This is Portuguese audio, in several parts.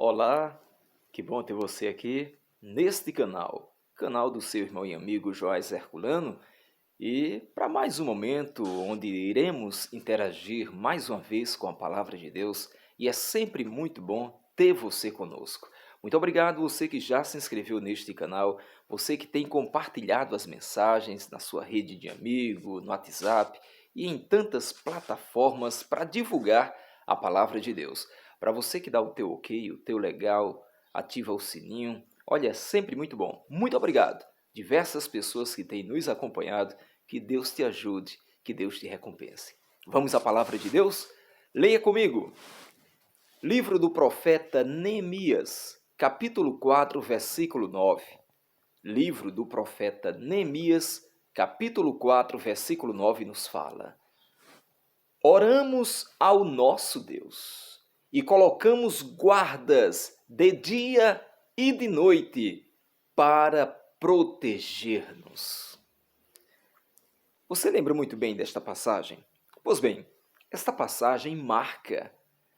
Olá, que bom ter você aqui neste canal do seu irmão e amigo Joás Herculano, e para mais um momento onde iremos interagir mais uma vez com a Palavra de Deus, e é sempre muito bom ter você conosco. Muito obrigado você que já se inscreveu neste canal, você que tem compartilhado as mensagens na sua rede de amigo, no WhatsApp e em tantas plataformas para divulgar a Palavra de Deus. Para você que dá o teu ok, o teu legal, ativa o sininho, olha, é sempre muito bom. Muito obrigado. Diversas pessoas que têm nos acompanhado, que Deus te ajude, que Deus te recompense. Vamos à palavra de Deus? Leia comigo. Livro do profeta Neemias, capítulo 4, versículo 9. Livro do profeta Neemias, capítulo 4, versículo 9 nos fala: Oramos ao nosso Deus e colocamos guardas de dia e de noite para proteger-nos. Você lembra muito bem desta passagem? Pois bem, esta passagem marca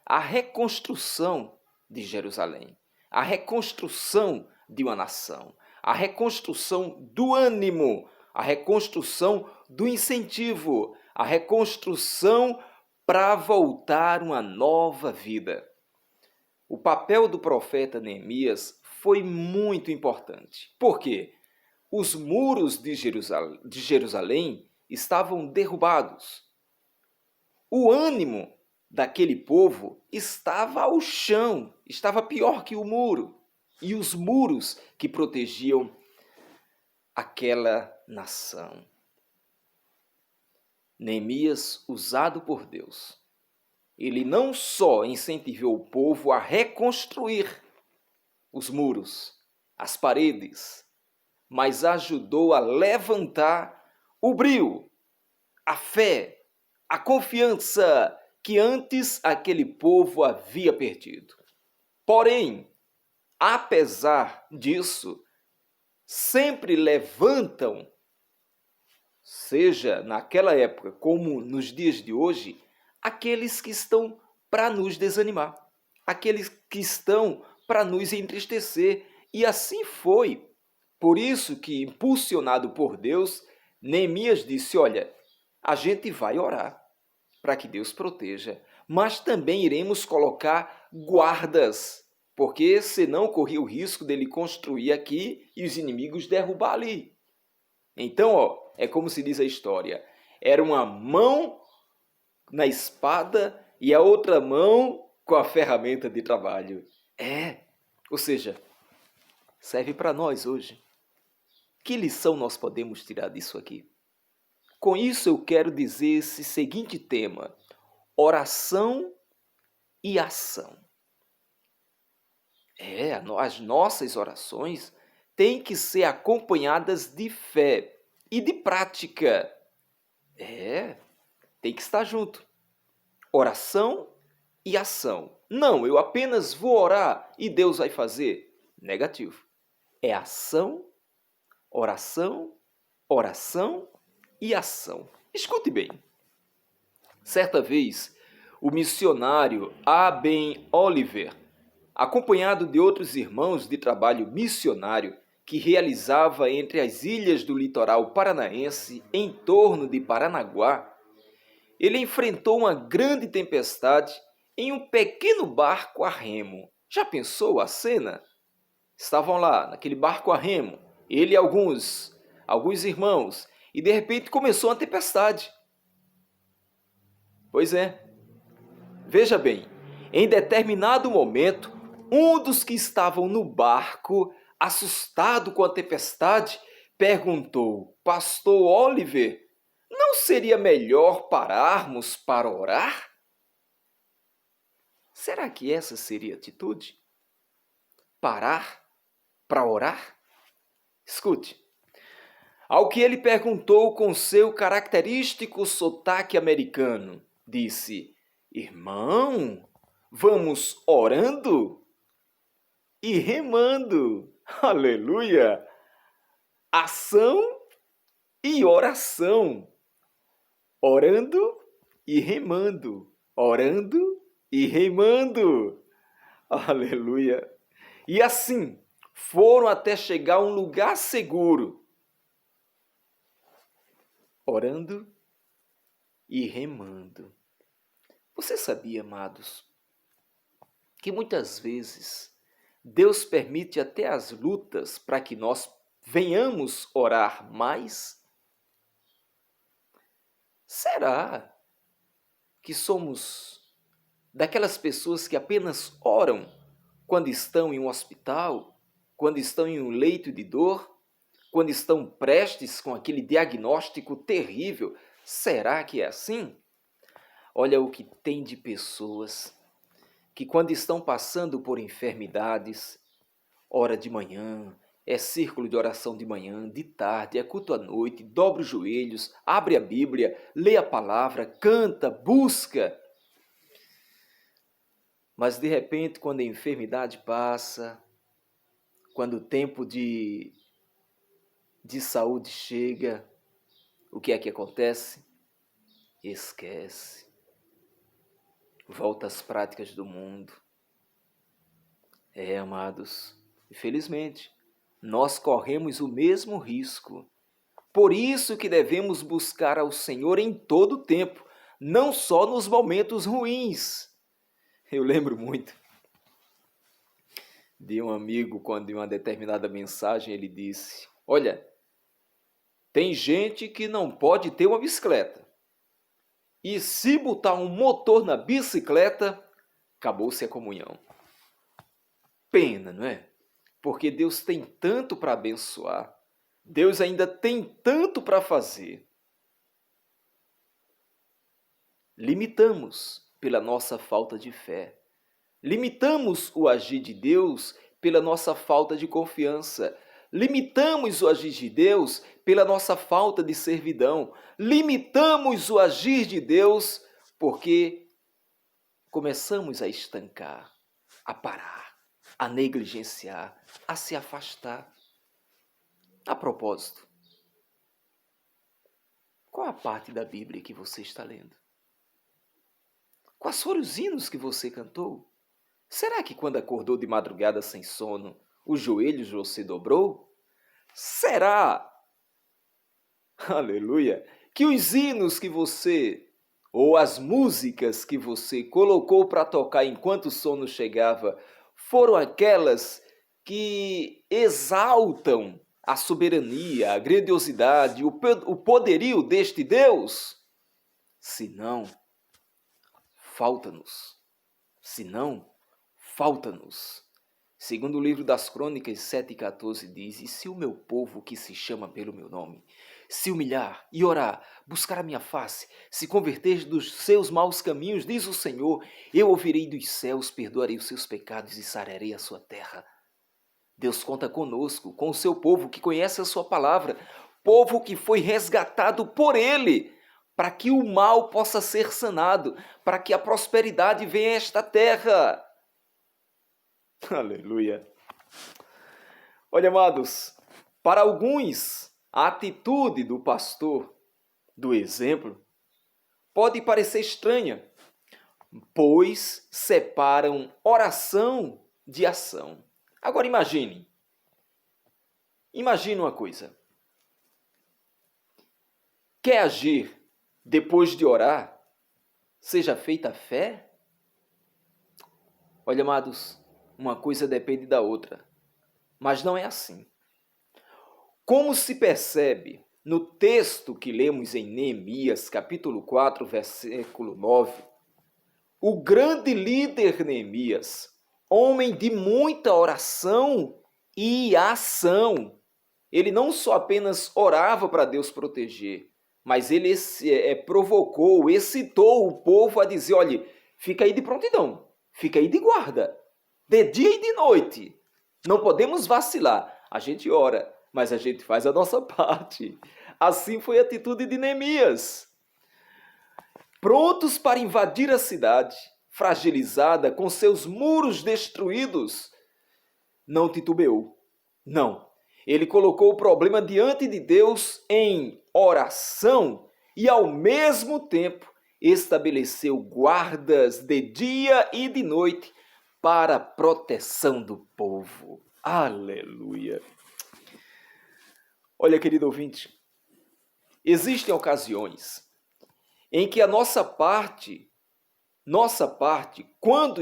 a reconstrução de Jerusalém, a reconstrução de uma nação, a reconstrução do ânimo, a reconstrução do incentivo, a reconstrução para voltar uma nova vida. O papel do profeta Neemias foi muito importante. Por quê? Os muros de Jerusalém estavam derrubados. O ânimo daquele povo estava ao chão, estava pior que o muro. E os muros que protegiam aquela nação. Neemias, usado por Deus, ele não só incentivou o povo a reconstruir os muros, as paredes, mas ajudou a levantar o brio, a fé, a confiança que antes aquele povo havia perdido. Porém, apesar disso, sempre levantam, seja naquela época como nos dias de hoje, aqueles que estão para nos desanimar, aqueles que estão para nos entristecer. E assim foi. Por isso que, impulsionado por Deus, Neemias disse: olha, a gente vai orar para que Deus proteja, mas também iremos colocar guardas, porque senão corria o risco dele construir aqui e os inimigos derrubar ali. Então, é como se diz a história, era uma mão na espada e a outra mão com a ferramenta de trabalho. Ou seja, serve para nós hoje. Que lição nós podemos tirar disso aqui? Com isso eu quero dizer esse seguinte tema: oração e ação. As nossas orações têm que ser acompanhadas de fé e de prática. Tem que estar junto. Oração e ação. Não, eu apenas vou orar e Deus vai fazer. Negativo. É ação, oração, oração e ação. Escute bem. Certa vez, o missionário A. Ben Oliver, acompanhado de outros irmãos de trabalho missionário que realizava entre as ilhas do litoral paranaense em torno de Paranaguá, ele enfrentou uma grande tempestade em um pequeno barco a remo. Já pensou a cena? Estavam lá, naquele barco a remo, ele e alguns irmãos, e de repente começou uma tempestade. Pois é, veja bem, em determinado momento, um dos que estavam no barco, assustado com a tempestade, perguntou: Pastor Oliver, não seria melhor pararmos para orar? Será que essa seria a atitude? Parar para orar? Escute. Ao que ele perguntou com seu característico sotaque americano, disse: Irmão, vamos orando e remando. Aleluia! Ação e oração. Orando e remando. Orando e remando. Aleluia! E assim, foram até chegar a um lugar seguro, orando e remando. Você sabia, amados, que muitas vezes Deus permite até as lutas para que nós venhamos orar mais? Será que somos daquelas pessoas que apenas oram quando estão em um hospital, quando estão em um leito de dor, quando estão prestes com aquele diagnóstico terrível? Será que é assim? Olha o que tem de pessoas que quando estão passando por enfermidades, ora de manhã, é círculo de oração de manhã, de tarde, é culto à noite, dobra os joelhos, abre a Bíblia, lê a palavra, canta, busca. Mas de repente, quando a enfermidade passa, quando o tempo de saúde chega, o que é que acontece? Esquece. Volta às práticas do mundo. Amados, infelizmente, nós corremos o mesmo risco. Por isso que devemos buscar ao Senhor em todo o tempo, não só nos momentos ruins. Eu lembro muito de um amigo, quando em uma determinada mensagem ele disse: olha, tem gente que não pode ter uma bicicleta. E se botar um motor na bicicleta, acabou-se a comunhão. Pena, não é? Porque Deus tem tanto para abençoar. Deus ainda tem tanto para fazer. Limitamos pela nossa falta de fé. Limitamos o agir de Deus pela nossa falta de confiança. Limitamos o agir de Deus pela nossa falta de servidão. Limitamos o agir de Deus porque começamos a estancar, a parar, a negligenciar, a se afastar. A propósito, qual a parte da Bíblia que você está lendo? Quais foram os hinos que você cantou? Será que quando acordou de madrugada sem sono, os joelhos você dobrou? Será, aleluia, que os hinos que você, ou as músicas que você colocou para tocar enquanto o sono chegava, foram aquelas que exaltam a soberania, a grandiosidade, o poderio deste Deus? Se não, falta-nos. Se não, falta-nos. Segundo o livro das Crônicas 7,14 diz: e se o meu povo que se chama pelo meu nome se humilhar e orar, buscar a minha face, se converter dos seus maus caminhos, diz o Senhor, eu ouvirei dos céus, perdoarei os seus pecados e sararei a sua terra. Deus conta conosco, com o seu povo que conhece a sua palavra, povo que foi resgatado por Ele, para que o mal possa ser sanado, para que a prosperidade venha a esta terra. Aleluia! Olha, amados, para alguns, a atitude do pastor, do exemplo, pode parecer estranha, pois separam oração de ação. Agora imagine uma coisa. Quer agir depois de orar? Seja feita a fé? Olha, amados, uma coisa depende da outra, mas não é assim. Como se percebe no texto que lemos em Neemias, capítulo 4, versículo 9, o grande líder Neemias, homem de muita oração e ação, ele não só apenas orava para Deus proteger, mas ele provocou, excitou o povo a dizer: olha, fica aí de prontidão, fica aí de guarda, de dia e de noite, não podemos vacilar. A gente ora, mas a gente faz a nossa parte. Assim foi a atitude de Neemias. Prontos para invadir a cidade, fragilizada, com seus muros destruídos, não titubeou. Não. Ele colocou o problema diante de Deus em oração e, ao mesmo tempo, estabeleceu guardas de dia e de noite para a proteção do povo. Aleluia! Olha, querido ouvinte, existem ocasiões em que a nossa parte, quando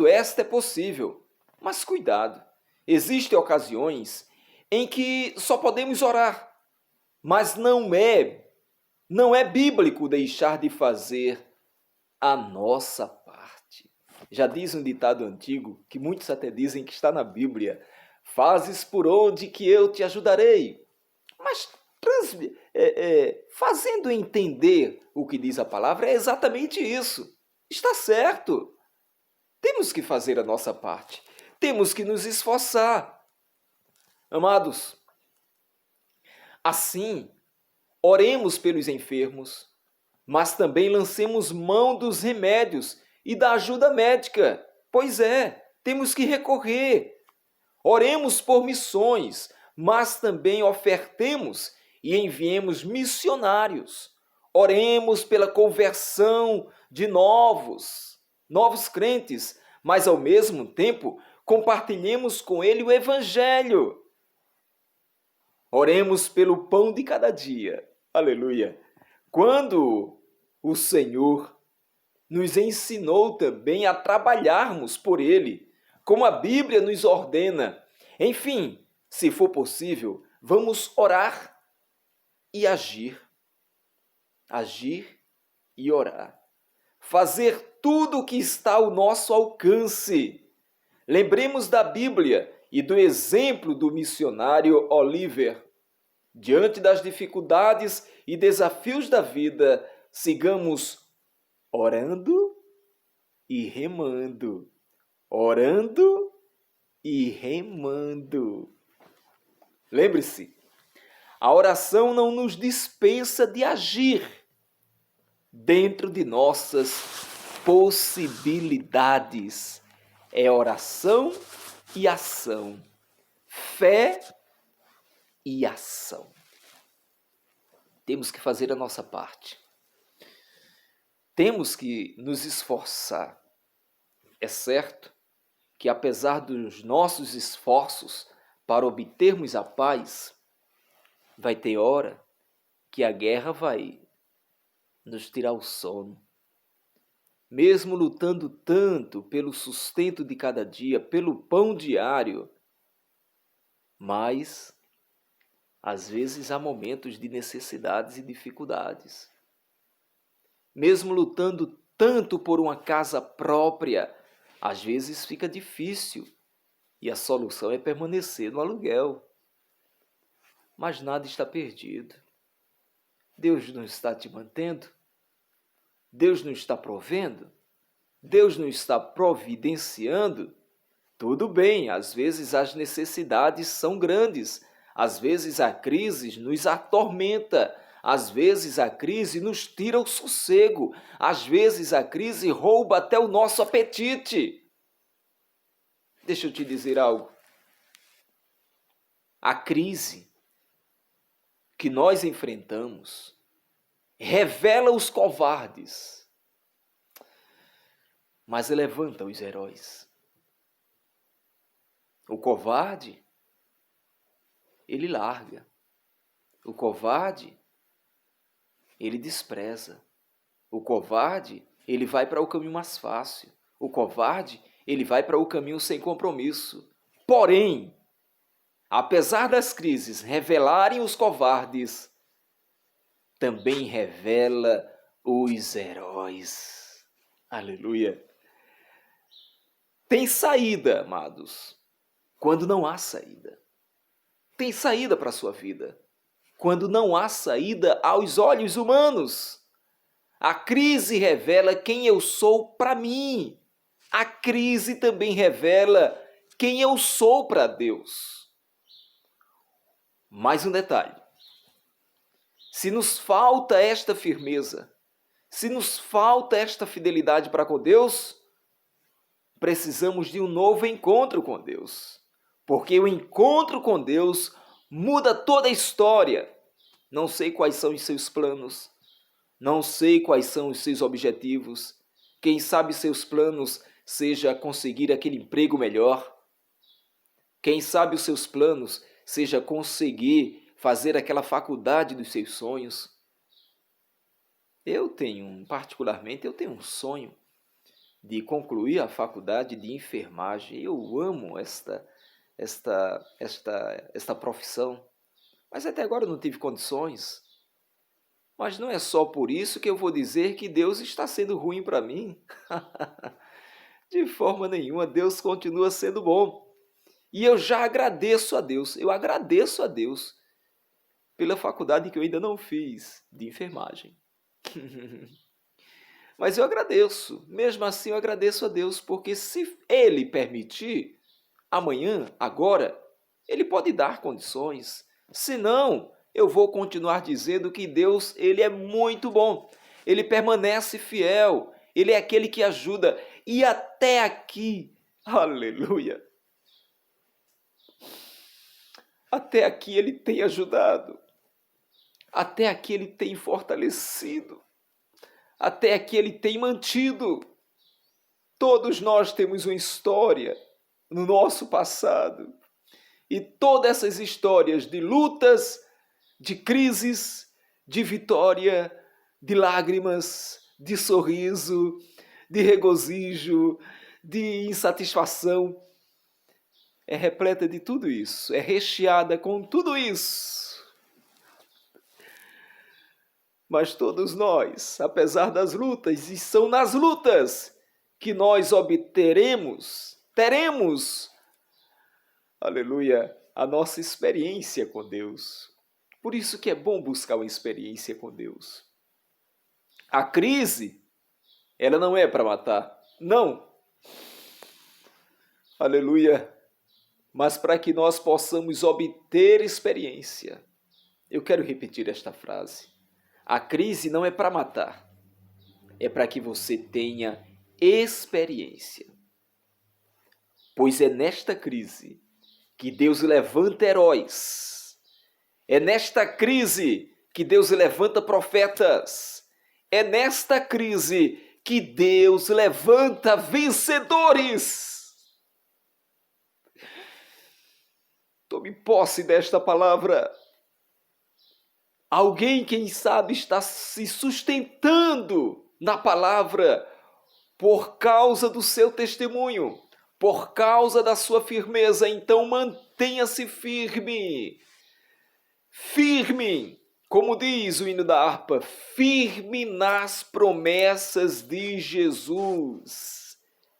esta é possível, mas cuidado, existem ocasiões em que só podemos orar, mas não é bíblico deixar de fazer a nossa parte. Já diz um ditado antigo, que muitos até dizem que está na Bíblia: fazes por onde que eu te ajudarei. Mas fazendo entender o que diz a palavra, é exatamente isso. Está certo. Temos que fazer a nossa parte. Temos que nos esforçar. Amados, assim, oremos pelos enfermos, mas também lancemos mão dos remédios e da ajuda médica. Pois é, temos que recorrer. Oremos por missões, mas também ofertemos e enviemos missionários. Oremos pela conversão de novos crentes, mas ao mesmo tempo compartilhemos com ele o evangelho. Oremos pelo pão de cada dia. Aleluia! Quando o Senhor nos ensinou também a trabalharmos por ele, como a Bíblia nos ordena. Enfim, se for possível, vamos orar e agir. Agir e orar. Fazer tudo o que está ao nosso alcance. Lembremos da Bíblia e do exemplo do missionário Oliver. Diante das dificuldades e desafios da vida, sigamos orando e remando. Orando e remando. Lembre-se, a oração não nos dispensa de agir dentro de nossas possibilidades. É oração e ação. Fé e ação. Temos que fazer a nossa parte. Temos que nos esforçar. É certo que, apesar dos nossos esforços para obtermos a paz, vai ter hora que a guerra vai nos tirar o sono. Mesmo lutando tanto pelo sustento de cada dia, pelo pão diário, mas às vezes há momentos de necessidades e dificuldades. Mesmo lutando tanto por uma casa própria, às vezes fica difícil e a solução é permanecer no aluguel. Mas nada está perdido. Deus não está te mantendo? Deus não está provendo? Deus não está providenciando? Tudo bem, às vezes as necessidades são grandes, às vezes a crise nos atormenta, às vezes a crise nos tira o sossego, às vezes a crise rouba até o nosso apetite. Deixa eu te dizer algo. A crise que nós enfrentamos revela os covardes, mas levanta os heróis. O covarde, ele larga. O covarde, ele despreza. O covarde, ele vai para o caminho mais fácil. O covarde, ele vai para o caminho sem compromisso. Porém, apesar das crises revelarem os covardes, também revela os heróis. Aleluia! Tem saída, amados, quando não há saída. Tem saída para a sua vida quando não há saída aos olhos humanos. A crise revela quem eu sou para mim. A crise também revela quem eu sou para Deus. Mais um detalhe. Se nos falta esta firmeza, se nos falta esta fidelidade para com Deus, precisamos de um novo encontro com Deus. Porque o encontro com Deus muda toda a história. Não sei quais são os seus planos, não sei quais são os seus objetivos. Quem sabe seus planos seja conseguir aquele emprego melhor. Quem sabe os seus planos seja conseguir fazer aquela faculdade dos seus sonhos. Particularmente, eu tenho um sonho de concluir a faculdade de enfermagem. Eu amo esta profissão, mas até agora eu não tive condições. Mas não é só por isso que eu vou dizer que Deus está sendo ruim para mim. De forma nenhuma, Deus continua sendo bom. E eu já agradeço a Deus, eu agradeço a Deus pela faculdade que eu ainda não fiz de enfermagem. Mas eu agradeço, mesmo assim eu agradeço a Deus, porque se Ele permitir, amanhã, agora, Ele pode dar condições. Se não, eu vou continuar dizendo que Deus, Ele é muito bom. Ele permanece fiel. Ele é aquele que ajuda. E até aqui, aleluia, até aqui Ele tem ajudado. Até aqui Ele tem fortalecido. Até aqui Ele tem mantido. Todos nós temos uma história no nosso passado. E todas essas histórias de lutas, de crises, de vitória, de lágrimas, de sorriso, de regozijo, de insatisfação, é repleta de tudo isso, é recheada com tudo isso. Mas todos nós, apesar das lutas, e são nas lutas que nós teremos, aleluia, a nossa experiência com Deus. Por isso que é bom buscar uma experiência com Deus. A crise, ela não é para matar, não. Aleluia. Mas para que nós possamos obter experiência. Eu quero repetir esta frase. A crise não é para matar, é para que você tenha experiência. Pois é nesta crise que Deus levanta heróis. É nesta crise que Deus levanta profetas. É nesta crise que Deus levanta vencedores. Tome posse desta palavra. Alguém, quem sabe, está se sustentando na palavra por causa do seu testemunho, por causa da sua firmeza. Então mantenha-se firme. Firme, como diz o hino da harpa, firme nas promessas de Jesus.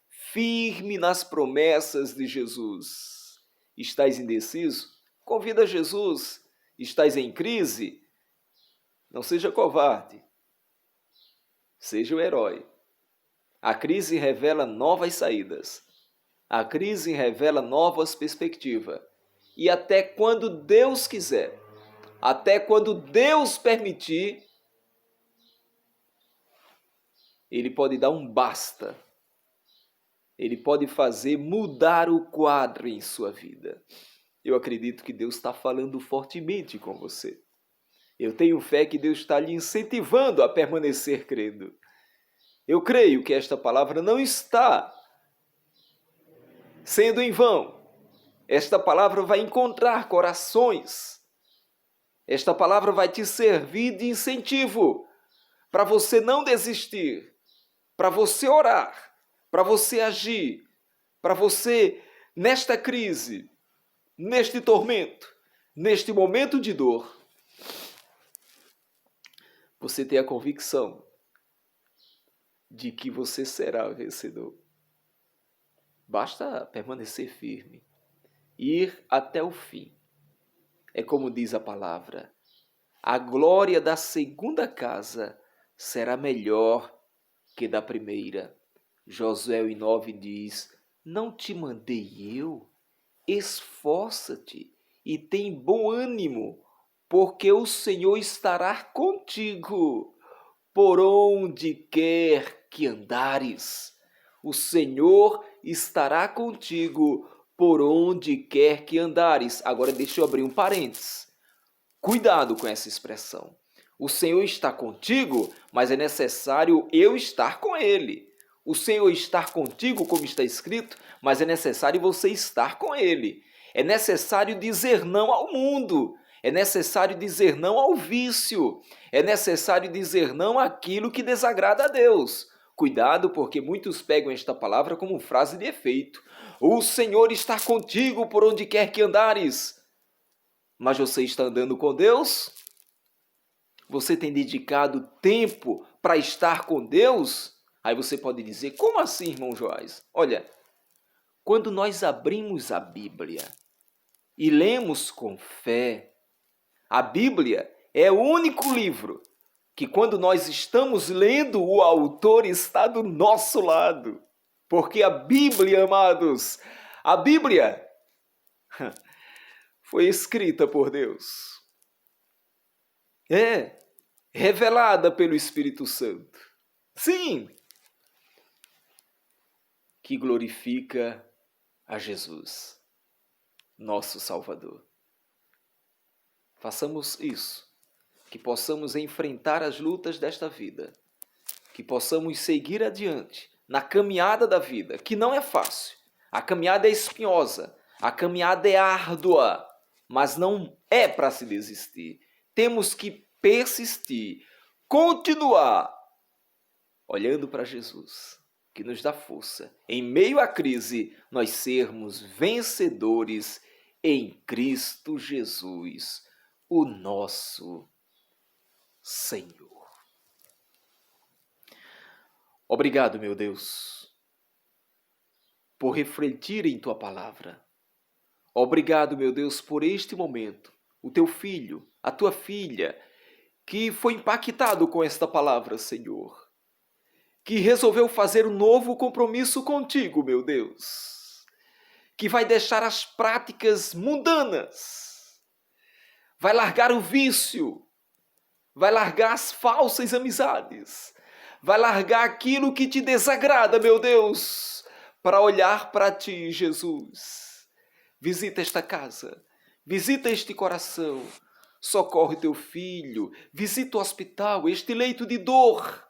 Firme nas promessas de Jesus. Estás indeciso? Convida Jesus. Estás em crise? Não seja covarde. Seja o herói. A crise revela novas saídas. A crise revela novas perspectivas. E até quando Deus quiser, até quando Deus permitir, Ele pode dar um basta. Ele pode fazer mudar o quadro em sua vida. Eu acredito que Deus está falando fortemente com você. Eu tenho fé que Deus está lhe incentivando a permanecer crendo. Eu creio que esta palavra não está sendo em vão. Esta palavra vai encontrar corações. Esta palavra vai te servir de incentivo para você não desistir, para você orar, para você agir, para você, nesta crise, neste tormento, neste momento de dor, você ter a convicção de que você será vencedor. Basta permanecer firme, ir até o fim. É como diz a palavra, a glória da segunda casa será melhor que da primeira. Josué 9 diz, não te mandei eu? Esforça-te e tem bom ânimo, porque o Senhor estará contigo por onde quer que andares. O Senhor estará contigo por onde quer que andares. Agora deixa eu abrir um parênteses. Cuidado com essa expressão. O Senhor está contigo, mas é necessário eu estar com Ele. o Senhor estar contigo, como está escrito, mas é necessário você estar com Ele. É necessário dizer não ao mundo. É necessário dizer não ao vício. É necessário dizer não àquilo que desagrada a Deus. Cuidado, porque muitos pegam esta palavra como frase de efeito. O Senhor está contigo por onde quer que andares. Mas você está andando com Deus? Você tem dedicado tempo para estar com Deus? Aí você pode dizer, como assim, irmão Joás? Olha, quando nós abrimos a Bíblia e lemos com fé, a Bíblia é o único livro que quando nós estamos lendo, o autor está do nosso lado. Porque a Bíblia, amados, a Bíblia foi escrita por Deus. É revelada pelo Espírito Santo. Sim, que glorifica a Jesus, nosso Salvador. Façamos isso, que possamos enfrentar as lutas desta vida, que possamos seguir adiante na caminhada da vida, que não é fácil. A caminhada é espinhosa, a caminhada é árdua, mas não é para se desistir. Temos que persistir, continuar olhando para Jesus, que nos dá força. Em meio à crise, nós sermos vencedores em Cristo Jesus, o nosso Senhor. Obrigado, meu Deus, por refletir em Tua palavra. Obrigado, meu Deus, por este momento. O Teu filho, a Tua filha, que foi impactado com esta palavra, Senhor. Que resolveu fazer um novo compromisso contigo, meu Deus. Que vai deixar as práticas mundanas. Vai largar o vício. Vai largar as falsas amizades. Vai largar aquilo que te desagrada, meu Deus, para olhar para ti, Jesus. Visita esta casa, visita este coração, socorre teu filho, visita o hospital, este leito de dor.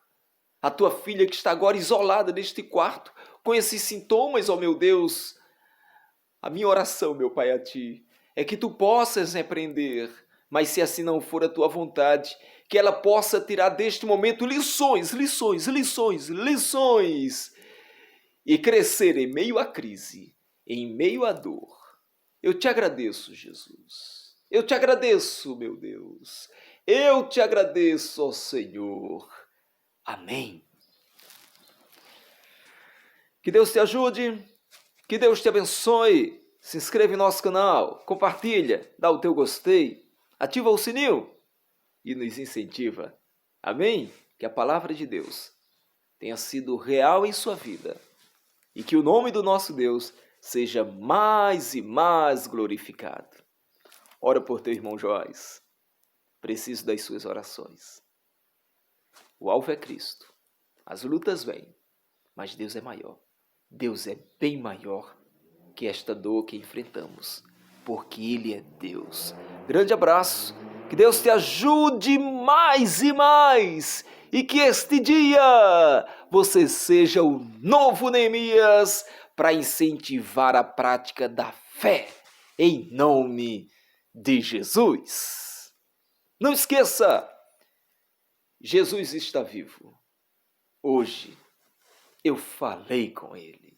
A tua filha que está agora isolada neste quarto, com esses sintomas, ó meu Deus. A minha oração, meu Pai, a ti, é que tu possas repreender, mas se assim não for a tua vontade, que ela possa tirar deste momento lições, e crescer em meio à crise, em meio à dor. Eu te agradeço, Jesus. Eu te agradeço, meu Deus. Eu te agradeço, ó Senhor. Amém. Que Deus te ajude, que Deus te abençoe. Se inscreve em nosso canal, compartilha, dá o teu gostei, ativa o sininho e nos incentiva. Amém? Que a palavra de Deus tenha sido real em sua vida e que o nome do nosso Deus seja mais e mais glorificado. Ora por teu irmão Joás. Preciso das suas orações. O alvo é Cristo. As lutas vêm, mas Deus é maior. Deus é bem maior que esta dor que enfrentamos, porque Ele é Deus. Grande abraço, que Deus te ajude mais e mais, e que este dia você seja o novo Neemias para incentivar a prática da fé, em nome de Jesus. Não esqueça, Jesus está vivo. Hoje eu falei com Ele.